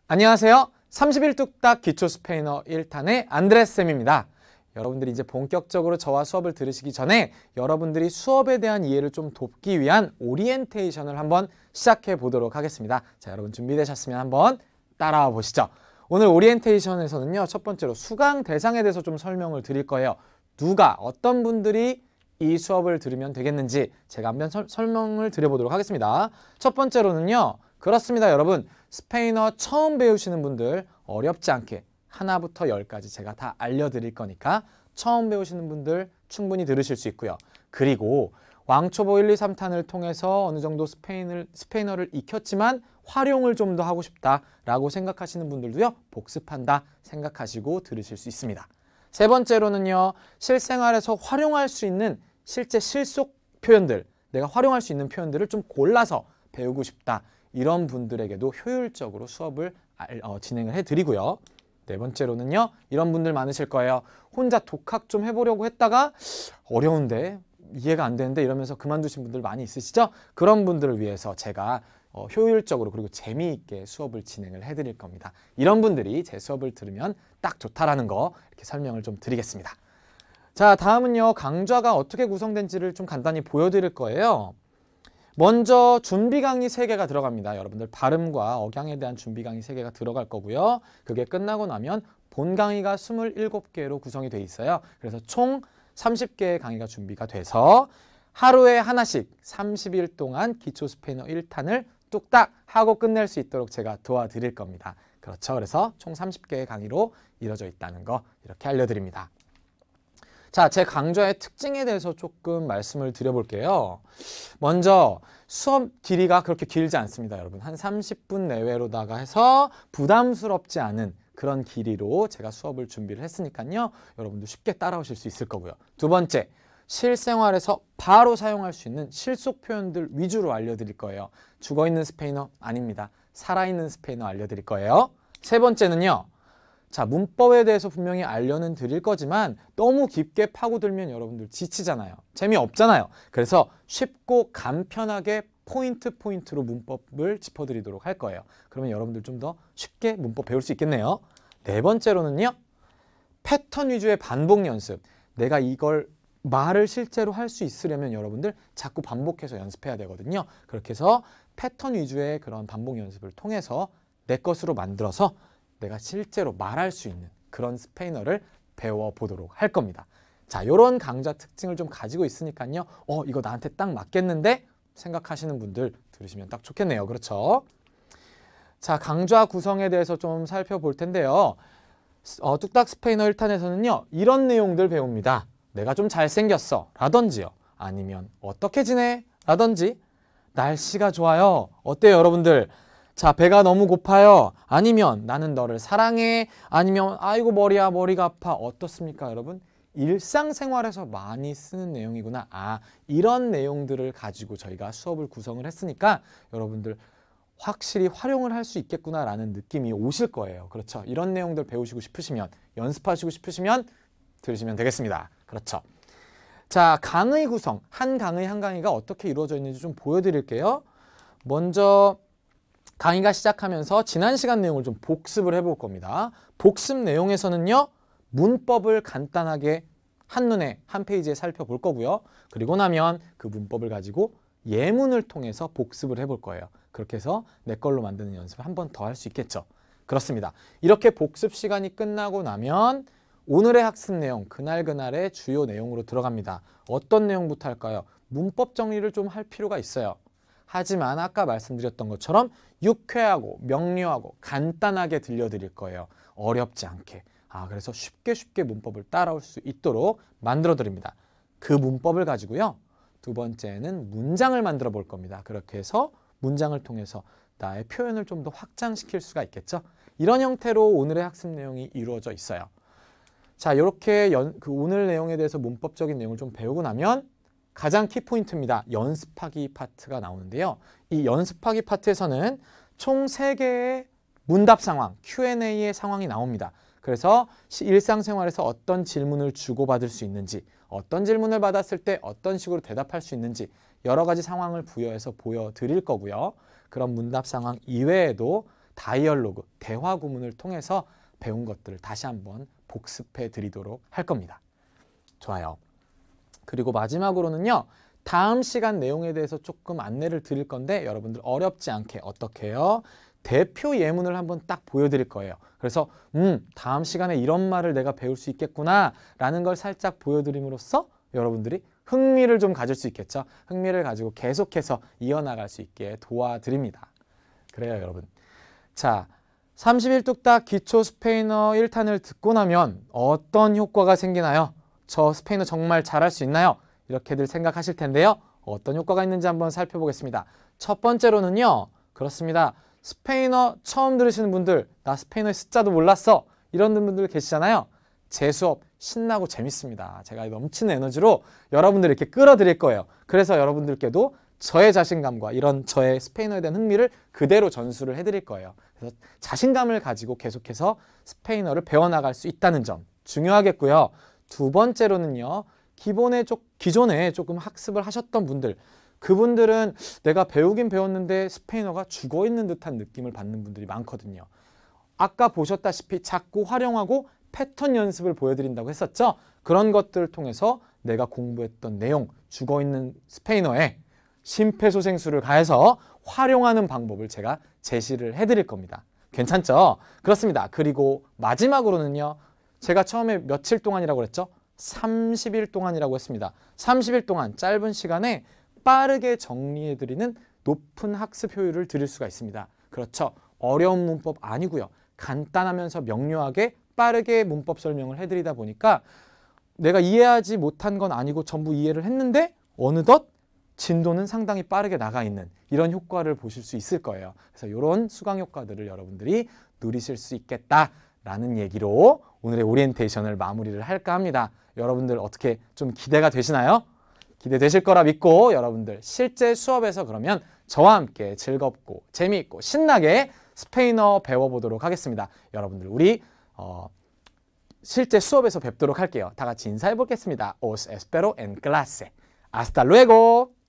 안녕하세요. 30일 뚝딱 기초 스페인어 1탄의 안드레스쌤입니다. 여러분들이 이제 본격적으로 저와 수업을 들으시기 전에 여러분들이 수업에 대한 이해를 좀 돕기 위한 오리엔테이션을 한번 시작해 보도록 하겠습니다. 자, 여러분 준비되셨으면 한번 따라와 보시죠. 오늘 오리엔테이션에서는요, 첫 번째로 수강 대상에 대해서 좀 설명을 드릴 거예요. 누가, 어떤 분들이 이 수업을 들으면 되겠는지 제가 한번 설명을 드려보도록 하겠습니다. 첫 번째로는요, 그렇습니다, 여러분. 스페인어 처음 배우시는 분들 어렵지 않게 하나부터 열까지 제가 다 알려드릴 거니까 처음 배우시는 분들 충분히 들으실 수 있고요. 그리고 왕초보 1, 2, 3탄을 통해서 어느 정도 스페인어를 익혔지만 활용을 좀 더 하고 싶다라고 생각하시는 분들도요, 복습한다 생각하시고 들으실 수 있습니다. 세 번째로는요, 실생활에서 활용할 수 있는 실제 실속 표현들, 내가 활용할 수 있는 표현들을 좀 골라서 배우고 싶다. 이런 분들에게도 효율적으로 수업을 진행을 해드리고요. 네 번째로는요, 이런 분들 많으실 거예요. 혼자 독학 좀 해보려고 했다가 어려운데 이해가 안 되는데 이러면서 그만두신 분들 많이 있으시죠? 그런 분들을 위해서 제가 효율적으로 그리고 재미있게 수업을 진행을 해드릴 겁니다. 이런 분들이 제 수업을 들으면 딱 좋다라는 거 이렇게 설명을 좀 드리겠습니다. 자, 다음은요, 강좌가 어떻게 구성된지를 좀 간단히 보여드릴 거예요. 먼저 준비 강의 3개가 들어갑니다. 여러분들 발음과 억양에 대한 준비 강의 3개가 들어갈 거고요. 그게 끝나고 나면 본 강의가 27개로 구성이 돼 있어요. 그래서 총 30개의 강의가 준비가 돼서 하루에 하나씩 30일 동안 기초 스페인어 1탄을 뚝딱 하고 끝낼 수 있도록 제가 도와드릴 겁니다. 그렇죠. 그래서 총 30개의 강의로 이루어져 있다는 거 이렇게 알려드립니다. 자, 제 강좌의 특징에 대해서 조금 말씀을 드려볼게요. 먼저 수업 길이가 그렇게 길지 않습니다, 여러분. 한 30분 내외로다가 해서 부담스럽지 않은 그런 길이로 제가 수업을 준비를 했으니까요. 여러분도 쉽게 따라오실 수 있을 거고요. 두 번째, 실생활에서 바로 사용할 수 있는 실속 표현들 위주로 알려드릴 거예요. 죽어있는 스페인어 아닙니다. 살아있는 스페인어 알려드릴 거예요. 세 번째는요. 자, 문법에 대해서 분명히 알려는 드릴 거지만 너무 깊게 파고들면 여러분들 지치잖아요. 재미없잖아요. 그래서 쉽고 간편하게 포인트로 문법을 짚어드리도록 할 거예요. 그러면 여러분들 좀 더 쉽게 문법 배울 수 있겠네요. 네 번째로는요, 패턴 위주의 반복 연습. 내가 이걸 말을 실제로 할 수 있으려면 여러분들 자꾸 반복해서 연습해야 되거든요. 그렇게 해서 패턴 위주의 그런 반복 연습을 통해서 내 것으로 만들어서 내가 실제로 말할 수 있는 그런 스페인어를 배워보도록 할 겁니다. 자, 이런 강좌 특징을 좀 가지고 있으니까요. 이거 나한테 딱 맞겠는데? 생각하시는 분들 들으시면 딱 좋겠네요. 그렇죠? 자, 강좌 구성에 대해서 좀 살펴볼 텐데요. 뚝딱 스페인어 1탄에서는요. 이런 내용들 배웁니다. 내가 좀 잘생겼어. 라든지요. 아니면 어떻게 지내? 라든지 날씨가 좋아요. 어때요, 여러분들? 자, 배가 너무 고파요. 아니면 나는 너를 사랑해. 아니면 아이고 머리야, 머리가 아파. 어떻습니까, 여러분? 일상생활에서 많이 쓰는 내용이구나. 이런 내용들을 가지고 저희가 수업을 구성을 했으니까 여러분들 확실히 활용을 할 수 있겠구나라는 느낌이 오실 거예요. 그렇죠? 이런 내용들 배우시고 싶으시면, 연습하시고 싶으시면 들으시면 되겠습니다. 그렇죠? 자, 강의 구성. 한 강의가 어떻게 이루어져 있는지 좀 보여드릴게요. 먼저 강의가 시작하면서 지난 시간 내용을 좀 복습을 해볼 겁니다. 복습 내용에서는요, 문법을 간단하게 한눈에 한 페이지에 살펴볼 거고요. 그리고 나면 그 문법을 가지고 예문을 통해서 복습을 해볼 거예요. 그렇게 해서 내 걸로 만드는 연습을 한 번 더 할 수 있겠죠. 그렇습니다. 이렇게 복습 시간이 끝나고 나면 오늘의 학습 내용, 그날의 주요 내용으로 들어갑니다. 어떤 내용부터 할까요? 문법 정리를 좀 할 필요가 있어요. 하지만 아까 말씀드렸던 것처럼 유쾌하고 명료하고 간단하게 들려드릴 거예요. 어렵지 않게. 그래서 쉽게 문법을 따라올 수 있도록 만들어 드립니다. 그 문법을 가지고요. 두 번째는 문장을 만들어 볼 겁니다. 그렇게 해서 문장을 통해서 나의 표현을 좀 더 확장시킬 수가 있겠죠. 이런 형태로 오늘의 학습 내용이 이루어져 있어요. 자, 이렇게 오늘 내용에 대해서 문법적인 내용을 좀 배우고 나면 가장 키포인트입니다. 연습하기 파트가 나오는데요. 이 연습하기 파트에서는 총 3개의 문답 상황, Q&A의 상황이 나옵니다. 그래서 일상생활에서 어떤 질문을 주고받을 수 있는지, 어떤 질문을 받았을 때 어떤 식으로 대답할 수 있는지 여러 가지 상황을 부여해서 보여드릴 거고요. 그런 문답 상황 이외에도 다이얼로그, 대화 구문을 통해서 배운 것들을 다시 한번 복습해 드리도록 할 겁니다. 좋아요. 그리고 마지막으로는요. 다음 시간 내용에 대해서 조금 안내를 드릴 건데 여러분들 어렵지 않게 어떻게 해요? 대표 예문을 한번 딱 보여드릴 거예요. 그래서 다음 시간에 이런 말을 내가 배울 수 있겠구나 라는 걸 살짝 보여드림으로써 여러분들이 흥미를 좀 가질 수 있겠죠. 흥미를 가지고 계속해서 이어나갈 수 있게 도와드립니다. 그래요, 여러분. 자, 31뚝딱 기초 스페인어 1탄을 듣고 나면 어떤 효과가 생기나요? 저 스페인어 정말 잘할 수 있나요? 이렇게들 생각하실 텐데요. 어떤 효과가 있는지 한번 살펴보겠습니다. 첫 번째로는요. 그렇습니다. 스페인어 처음 들으시는 분들, 나 스페인어의 숫자도 몰랐어. 이런 분들 계시잖아요. 제 수업 신나고 재밌습니다. 제가 넘치는 에너지로 여러분들 이렇게 끌어들일 거예요. 그래서 여러분들께도 저의 자신감과 이런 저의 스페인어에 대한 흥미를 그대로 전수를 해드릴 거예요. 그래서 자신감을 가지고 계속해서 스페인어를 배워나갈 수 있다는 점 중요하겠고요. 두 번째로는요. 기존에 조금 학습을 하셨던 분들, 그분들은 내가 배우긴 배웠는데 스페인어가 죽어있는 듯한 느낌을 받는 분들이 많거든요. 아까 보셨다시피 자꾸 활용하고 패턴 연습을 보여드린다고 했었죠. 그런 것들을 통해서 내가 공부했던 내용, 죽어있는 스페인어에 심폐소생술을 가해서 활용하는 방법을 제가 제시를 해드릴 겁니다. 괜찮죠? 그렇습니다. 그리고 마지막으로는요. 제가 처음에 며칠 동안이라고 그랬죠? 30일 동안이라고 했습니다. 30일 동안 짧은 시간에 빠르게 정리해드리는 높은 학습 효율을 드릴 수가 있습니다. 그렇죠. 어려운 문법 아니고요. 간단하면서 명료하게 빠르게 문법 설명을 해드리다 보니까 내가 이해하지 못한 건 아니고 전부 이해를 했는데 어느덧 진도는 상당히 빠르게 나가 있는 이런 효과를 보실 수 있을 거예요. 그래서 이런 수강 효과들을 여러분들이 누리실 수 있겠다라는 얘기로 오늘의 오리엔테이션을 마무리를 할까 합니다. 여러분들 어떻게 좀 기대가 되시나요? 기대되실 거라 믿고 여러분들 실제 수업에서 그러면 저와 함께 즐겁고 재미있고 신나게 스페인어 배워보도록 하겠습니다. 여러분들 우리 실제 수업에서 뵙도록 할게요. 다 같이 인사해 보겠습니다. Os espero en clase. Hasta luego.